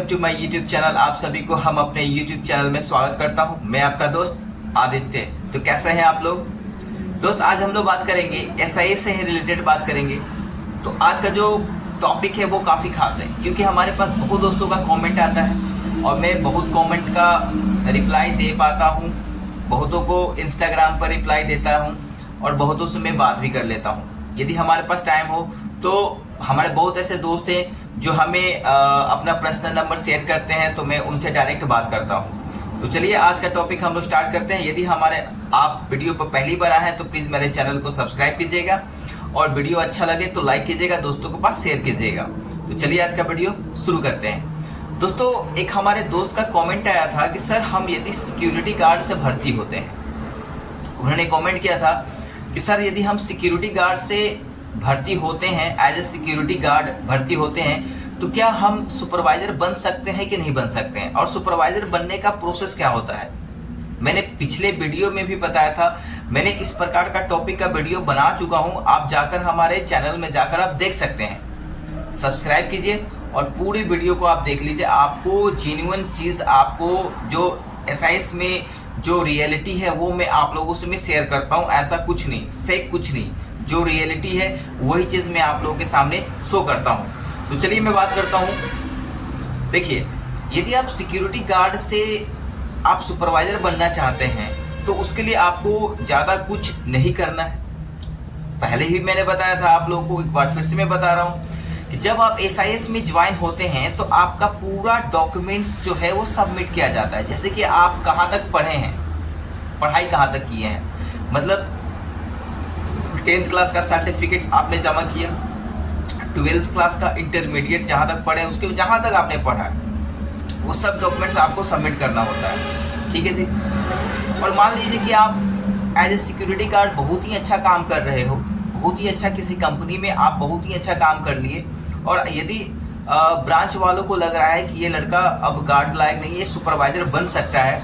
To my YouTube channel. आप सभी को हम अपने यूट्यूब चैनल में स्वागत करता हूं। मैं आपका दोस्त आदित्य। तो कैसे हैं आप लोग दोस्त? आज हम लोग बात करेंगे एसआईए से ही रिलेटेड बात करेंगे। तो आज का जो टॉपिक है वो काफ़ी खास है, क्योंकि हमारे पास बहुत दोस्तों का कमेंट आता है और मैं बहुत कमेंट का रिप्लाई दे पाता हूँ। बहुतों को इंस्टाग्राम पर रिप्लाई देता हूँ और बहुतों से मैं बात भी कर लेता हूँ। यदि हमारे पास टाइम हो तो हमारे बहुत ऐसे दोस्त हैं जो हमें अपना पर्सनल नंबर शेयर करते हैं, तो मैं उनसे डायरेक्ट बात करता हूं। तो चलिए आज का टॉपिक हम लोग स्टार्ट करते हैं। यदि आप वीडियो पर पहली बार आए हैं तो प्लीज़ मेरे चैनल को सब्सक्राइब कीजिएगा और वीडियो अच्छा लगे तो लाइक कीजिएगा, दोस्तों के पास शेयर कीजिएगा। तो चलिए आज का वीडियो शुरू करते हैं। दोस्तों, एक हमारे दोस्त का कॉमेंट आया था कि सर हम यदि सिक्योरिटी गार्ड से भर्ती होते हैं, उन्होंने कॉमेंट किया था कि सर यदि हम सिक्योरिटी गार्ड से भर्ती होते हैं, एज ए सिक्योरिटी गार्ड भर्ती होते हैं, तो क्या हम सुपरवाइजर बन सकते हैं कि नहीं बन सकते हैं, और सुपरवाइजर बनने का प्रोसेस क्या होता है। मैंने पिछले वीडियो में भी बताया था, मैंने इस प्रकार का टॉपिक का वीडियो बना चुका हूं। आप जाकर हमारे चैनल में जाकर आप देख सकते हैं, सब्सक्राइब कीजिए और पूरी वीडियो को आप देख लीजिए। आपको जेन्युइन चीज़, आपको जो एसआईएस में जो रियलिटी है वो मैं आप लोगों से मैं शेयर करता हूँ। ऐसा कुछ नहीं, फेक कुछ नहीं, जो रियलिटी है वही चीज़ मैं आप लोगों के सामने शो करता हूँ। तो चलिए मैं बात करता हूँ। देखिए, यदि आप सिक्योरिटी गार्ड से आप सुपरवाइजर बनना चाहते हैं तो उसके लिए आपको ज़्यादा कुछ नहीं करना है। पहले ही मैंने बताया था आप लोगों को, एक बार फिर से मैं बता रहा हूँ कि जब आप एसआईएस में ज्वाइन होते हैं तो आपका पूरा डॉक्यूमेंट्स जो है वो सबमिट किया जाता है। जैसे कि आप कहाँ तक पढ़े हैं, पढ़ाई कहाँ तक किए हैं, मतलब 10th क्लास का सर्टिफिकेट आपने जमा किया, 12th क्लास का, इंटरमीडिएट जहाँ तक पढ़े उसके जहाँ तक आपने पढ़ा वो सब डॉक्यूमेंट्स आपको सबमिट करना होता है। ठीक है जी। और मान लीजिए कि आप एज ए सिक्योरिटी गार्ड बहुत ही अच्छा काम कर रहे हो, बहुत ही अच्छा, किसी कंपनी में आप बहुत ही अच्छा काम कर लिए, और यदि ब्रांच वालों को लग रहा है कि ये लड़का अब गार्ड लायक नहीं है, सुपरवाइजर बन सकता है,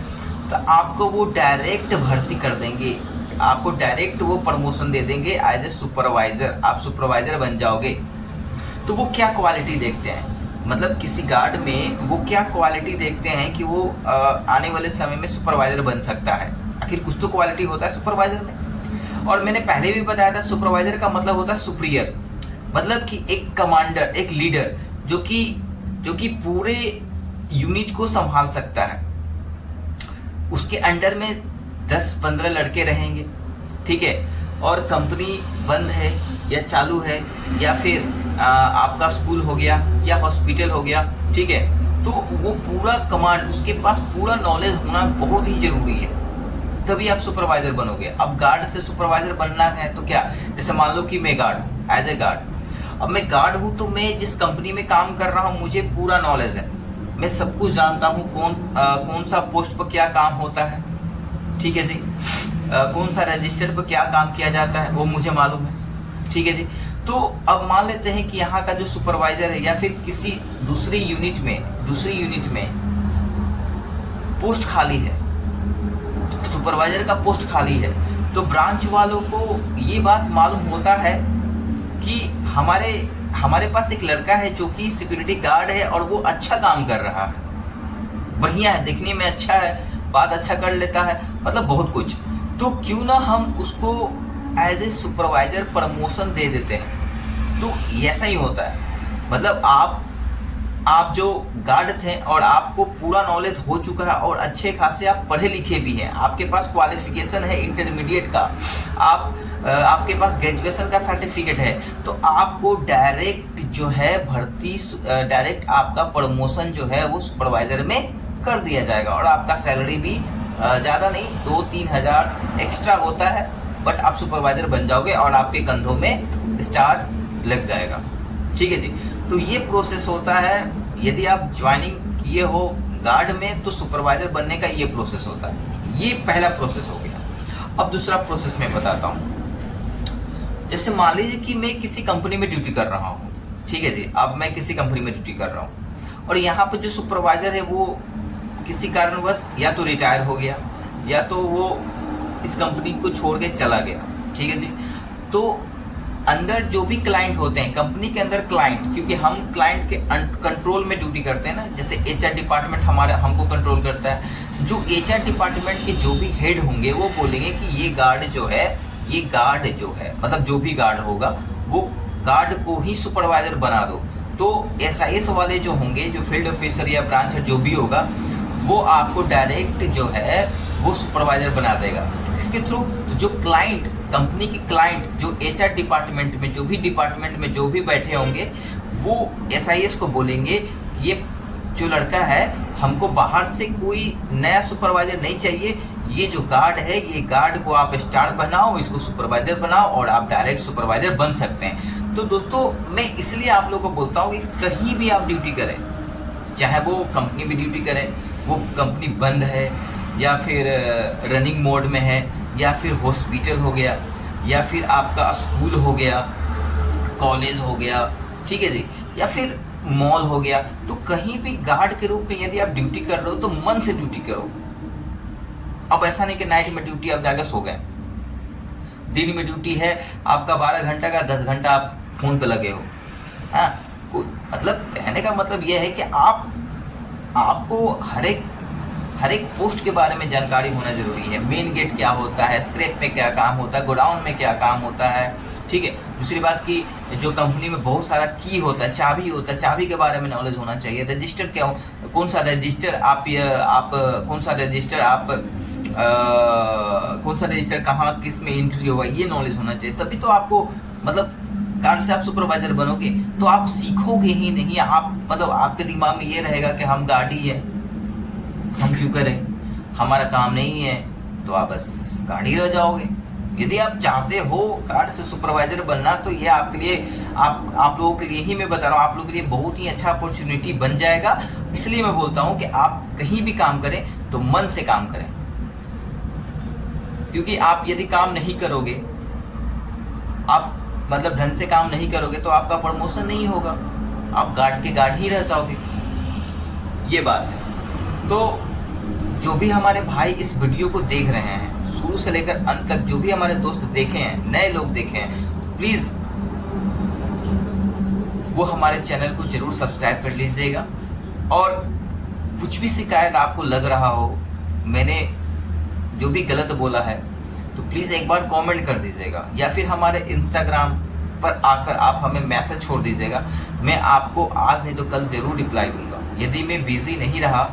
तो आपको वो डायरेक्ट भर्ती कर देंगे, आपको डायरेक्ट वो प्रमोशन दे देंगे एज ए सुपरवाइजर। आप सुपरवाइजर बन जाओगे। तो वो क्या क्वालिटी देखते हैं, मतलब किसी गार्ड में वो क्या क्वालिटी देखते हैं कि वो आने वाले समय में सुपरवाइजर बन सकता है। आखिर कुछ तो क्वालिटी होता है सुपरवाइजर में। और मैंने पहले भी बताया था, सुपरवाइजर का मतलब होता है सुपीरियर, मतलब कि एक कमांडर, एक लीडर जो कि पूरे यूनिट को संभाल सकता है। उसके अंडर में 10-15 लड़के रहेंगे, ठीक है, और कंपनी बंद है या चालू है, या फिर आपका स्कूल हो गया या हॉस्पिटल हो गया, ठीक है, तो वो पूरा कमांड, उसके पास पूरा नॉलेज होना बहुत ही ज़रूरी है, तभी आप सुपरवाइज़र बनोगे। अब गार्ड से सुपरवाइज़र बनना है तो क्या, जैसे मान लो कि मैं गार्ड हूँ, एज ए गार्ड, अब मैं गार्ड हूँ तो मैं जिस कंपनी में काम कर रहा हूँ मुझे पूरा नॉलेज है, मैं सब कुछ जानता हूँ, कौन सा पोस्ट पर क्या काम होता है, ठीक है जी, कौन सा रजिस्टर पर क्या काम किया जाता है वो मुझे मालूम है, ठीक है जी। तो अब मान लेते हैं कि यहाँ का जो सुपरवाइजर है या फिर किसी दूसरी यूनिट में पोस्ट खाली है, सुपरवाइजर का पोस्ट खाली है, तो ब्रांच वालों को ये बात मालूम होता है कि हमारे पास एक लड़का है जो कि सिक्योरिटी गार्ड है और वो अच्छा काम कर रहा है, बढ़िया है, दिखने में अच्छा है, बात अच्छा कर लेता है, मतलब बहुत कुछ, तो क्यों ना हम उसको एज ए सुपरवाइजर प्रमोशन दे देते हैं। तो ऐसा ही होता है, मतलब आप जो गार्ड थे और आपको पूरा नॉलेज हो चुका है और अच्छे खासे आप पढ़े लिखे भी हैं, आपके पास क्वालिफिकेशन है इंटरमीडिएट का, आपके पास ग्रेजुएशन का सर्टिफिकेट है, तो आपको डायरेक्ट जो है भर्ती, डायरेक्ट आपका प्रमोशन जो है वो सुपरवाइजर में कर दिया जाएगा, और आपका सैलरी भी ज़्यादा नहीं, 2-3 हज़ार एक्स्ट्रा होता है, बट आप सुपरवाइजर बन जाओगे और आपके कंधों में स्टार लग जाएगा, ठीक है जी। तो ये प्रोसेस होता है, यदि आप ज्वाइनिंग किए हो गार्ड में तो सुपरवाइजर बनने का ये प्रोसेस होता है। ये पहला प्रोसेस हो गया। अब दूसरा प्रोसेस मैं बताता हूँ। जैसे मान लीजिए कि मैं किसी कंपनी में ड्यूटी कर रहा हूँ, ठीक है जी, अब मैं किसी कंपनी में ड्यूटी कर रहा हूँ और यहाँ पर जो सुपरवाइजर है वो किसी कारणवश या तो रिटायर हो गया या तो वो इस कंपनी को छोड़ के चला गया, ठीक है जी। तो अंदर जो भी क्लाइंट होते हैं कंपनी के अंदर, क्लाइंट, क्योंकि हम क्लाइंट के कंट्रोल में ड्यूटी करते हैं ना, जैसे एचआर डिपार्टमेंट हमारा हमको कंट्रोल करता है। जो एचआर डिपार्टमेंट के जो भी हेड होंगे वो बोलेंगे कि ये गार्ड जो है, ये गार्ड जो है, मतलब जो भी गार्ड होगा वो गार्ड को ही सुपरवाइजर बना दो। तो एसआईएस वाले जो होंगे, जो फील्ड ऑफिसर या ब्रांच जो भी होगा, वो आपको डायरेक्ट जो है वो सुपरवाइजर बना देगा। इसके थ्रू जो क्लाइंट, कंपनी के क्लाइंट, जो एचआर डिपार्टमेंट में, जो भी डिपार्टमेंट में जो भी बैठे होंगे, वो एसआईएस को बोलेंगे कि ये जो लड़का है, हमको बाहर से कोई नया सुपरवाइजर नहीं चाहिए, ये जो गार्ड है, ये गार्ड को आप स्टार बनाओ, इसको सुपरवाइजर बनाओ और आप डायरेक्ट सुपरवाइजर बन सकते हैं। तो दोस्तों मैं इसलिए आप लोगों को बोलता हूँ कि कहीं भी आप ड्यूटी करें, चाहे वो कंपनी में ड्यूटी करें, वो कंपनी बंद है या फिर रनिंग मोड में है, या फिर हॉस्पिटल हो गया, या फिर आपका स्कूल हो गया, कॉलेज हो गया, ठीक है जी, या फिर मॉल हो गया, तो कहीं भी गार्ड के रूप में यदि आप ड्यूटी कर रहे हो तो मन से ड्यूटी करो। अब ऐसा नहीं कि नाइट में ड्यूटी आप जाकर सो गए, दिन में ड्यूटी है आपका 12 घंटा का, 10 घंटा आप फोन पे लगे हो। हाँ, मतलब कहने का मतलब यह है कि आपको हर एक पोस्ट के बारे में जानकारी होना जरूरी है। मेन गेट क्या होता है, स्क्रैप में क्या काम होता है, गोडाउन में क्या काम होता है, ठीक है। दूसरी बात की जो कंपनी में बहुत सारा की होता है, चाबी होता है, चाबी के बारे में नॉलेज होना चाहिए। रजिस्टर क्या हो, कौन सा रजिस्टर कौन सा रजिस्टर कहाँ किस में एंट्री होगा, ये नॉलेज होना चाहिए। तभी तो आपको मतलब गार्ड से आप सुपरवाइजर बनोगे, तो आप सीखोगे ही नहीं। आप मतलब आपके दिमाग में ये रहेगा कि हम गार्ड ही है, हम क्यों करें, हमारा काम नहीं है, तो आप बस गार्ड ही रह जाओगे। यदि आप चाहते हो गार्ड से सुपरवाइजर बनना, तो ये आपके लिए, आप लोगों के लिए ही मैं बता रहा हूँ, आप लोगों के लिए बहुत ही अच्छा अपॉर्चुनिटी बन जाएगा। इसलिए मैं बोलता हूँ कि आप कहीं भी काम करें तो मन से काम करें, क्योंकि आप यदि काम नहीं करोगे, आप मतलब ढंग से काम नहीं करोगे, तो आपका प्रमोशन नहीं होगा, आप गार्ड के गार्ड ही रह जाओगे। ये बात है। तो जो भी हमारे भाई इस वीडियो को देख रहे हैं, शुरू से लेकर अंत तक जो भी हमारे दोस्त देखे हैं, नए लोग देखे हैं, प्लीज़ वो हमारे चैनल को जरूर सब्सक्राइब कर लीजिएगा। और कुछ भी शिकायत आपको लग रहा हो, मैंने जो भी गलत बोला है, तो प्लीज़ एक बार कमेंट कर दीजिएगा, या फिर हमारे इंस्टाग्राम पर आकर आप हमें मैसेज छोड़ दीजिएगा। मैं आपको आज नहीं तो कल ज़रूर रिप्लाई दूंगा। यदि मैं बिज़ी नहीं रहा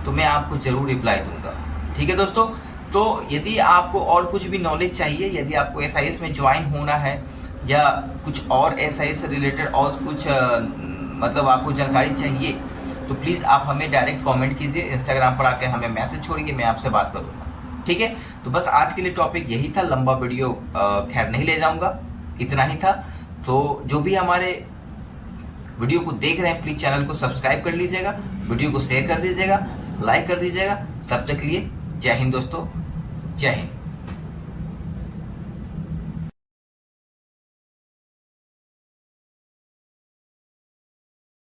तो मैं आपको ज़रूर रिप्लाई दूंगा, ठीक है दोस्तों। तो यदि आपको और कुछ भी नॉलेज चाहिए, यदि आपको एसआईएस में ज्वाइन होना है, या कुछ और एसआईएस से रिलेटेड और कुछ मतलब आपको जानकारी चाहिए, तो प्लीज़ आप हमें डायरेक्ट कमेंट कीजिए, इंस्टाग्राम पर आकर हमें मैसेज छोड़िए, मैं आपसे बात करूँगा, ठीक है। तो बस आज के लिए टॉपिक यही था, लंबा वीडियो खैर नहीं ले जाऊँगा, इतना ही था। तो जो भी हमारे वीडियो को देख रहे हैं, प्लीज़ चैनल को सब्सक्राइब कर लीजिएगा, वीडियो को शेयर कर दीजिएगा, लाइक कर दीजिएगा। तब तक के लिए जय हिंद दोस्तों, जय हिंद।